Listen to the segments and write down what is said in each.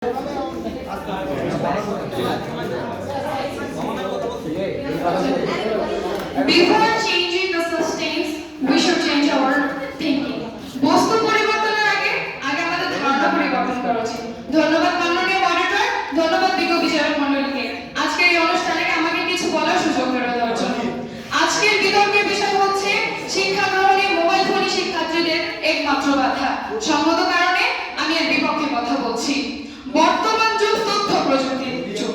Before changing the systems, we should change our thinking. বস্তু পরিবর্তনের আগে আমাদের ধারণা পরিবর্তন করা উচিত। ধন্যবাদ মাননীয় মডারেটর, ধন্যবাদ বিজ্ঞ বিচারক মণ্ডলীকে আজকের এই অনুষ্ঠানে আমাকে কিছু বলার সুযোগ করে দেওয়ার জন্য। আজকের বিতর্কের বিষয় হচ্ছে শিক্ষা গ্রহণে মোবাইল ফোনই শিক্ষার্থীদের একমাত্র বাধা। সঙ্গত কারণে আমি এর বিপক্ষে কথা বলছি। বর্তমান যুগ তথ্য প্রযুক্তির যুগ।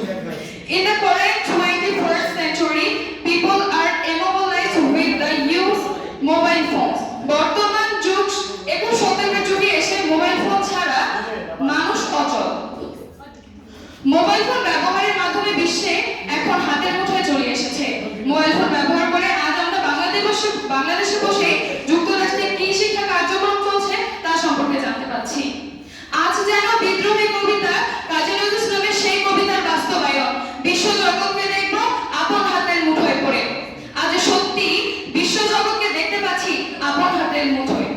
In the current 21st century, people are immobilized with the use mobile phones. বর্তমান যুগ 21 শতকের যুগে এসে মোবাইল ফোন ছাড়া মানুষ অচল। মোবাইল ফোন ব্যবহারের মাধ্যমে বিশ্বে এখন হাতের মুঠোয় চলে এসেছে। মোবাইল ফোন ব্যবহার করে আজ আমরা বাংলাদেশে বসে যুক্তরাষ্ট্রে কি শিক্ষা কার্যক্রম চলছে তা সম্পর্কে জানতে পারছি। আজ যেন বিদ্রোহী কবিতা কাজী নজরুল ইসলামের সেই কবিতার বাস্তবায়ন। বিশ্ব জগৎকে দেখবো আপন হাতের মুঠোয় পড়ে। আজ সত্যি বিশ্ব জগৎকে দেখতে পাচ্ছি আপন হাতের মুঠোয়।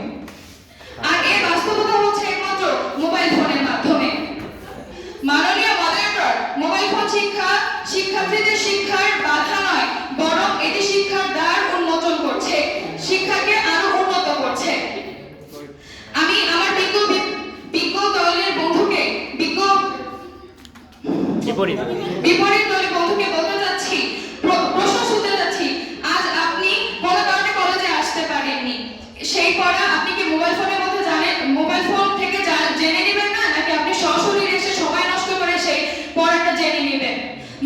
আর এই বাস্তবতা হচ্ছে একমাত্র মোবাইল ফোনের মাধ্যমে। মাননীয় মডারেটর, মোবাইল ফোন শিক্ষার্থীদের শিক্ষার বাধা নয়, বরং এটি শিক্ষার দ্বার উন্মোচন করছে, শিক্ষাকে আরো উন্নত করছে। আমি আমার বিজ্ঞ দলের বন্ধুকে বিপরীত দলের বন্ধুকে বলতে চাচ্ছি, প্রশ্ন শুনতে চাচ্ছি, আজ আপনি কোনো কারণে কলেজে আসতে পারেননি, সেই পড়া আপনি কি মোবাইল ফোনের মধ্যে জানেন? মোবাইল ফোন থেকে জেনে নেবেন না, নাকি আপনি সশরীরে এসে সময় নষ্ট করে সেই পড়াটা জেনে নেবেন?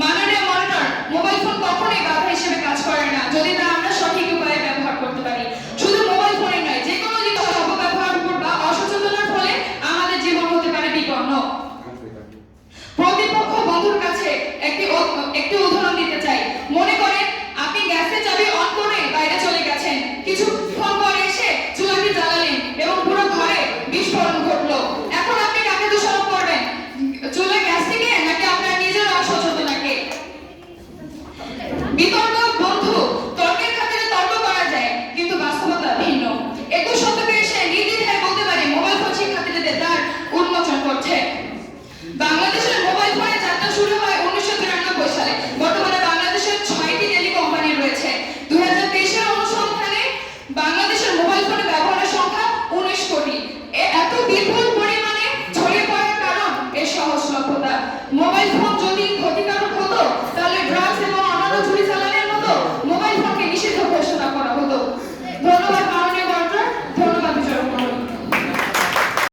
মাননীয় মডারেটর, মোবাইল ফোন কখনোই বাধা হিসেবে কাজ করে না যদি তা আমরা সঠিক উপায়ে ব্যবহার করতে পারি। শুধু মোবাইল ফোনে নয়, যে কোনো জিনিস অপব্যবহার বা অসচেতনার ফলে আমাদের জীবন হতে পারে বিপন্ন। প্রতিপক্ষ বন্ধুর কাছে একটি উদাহরণ দিতে চাই। মনে করেন আপনি গ্যাসের চাবি অন করে বাইরে চলে গেছেন, কিছুক্ষণ পরে এসে চুলাটি জ্বালালেন এবং পুরো ঘরে বিস্ফোরণ ঘটলো। এখন আপনি কাকে দোষারোপ করবেন? চুলা গ্যাসটিকে নাকি আপনার নিজের অসচেতনাকে? বিতর্ক বন্ধু, তর্কের খাতিরে তর্ক করা যায়, কিন্তু বাস্তবতা ভিন্ন। 21 শতকে এসে নির্দ্বিধায় বলতে পারি মোবাইল ফোন শিক্ষার্থীদের দ্বার উন্মোচন করছে। বাংলাদেশের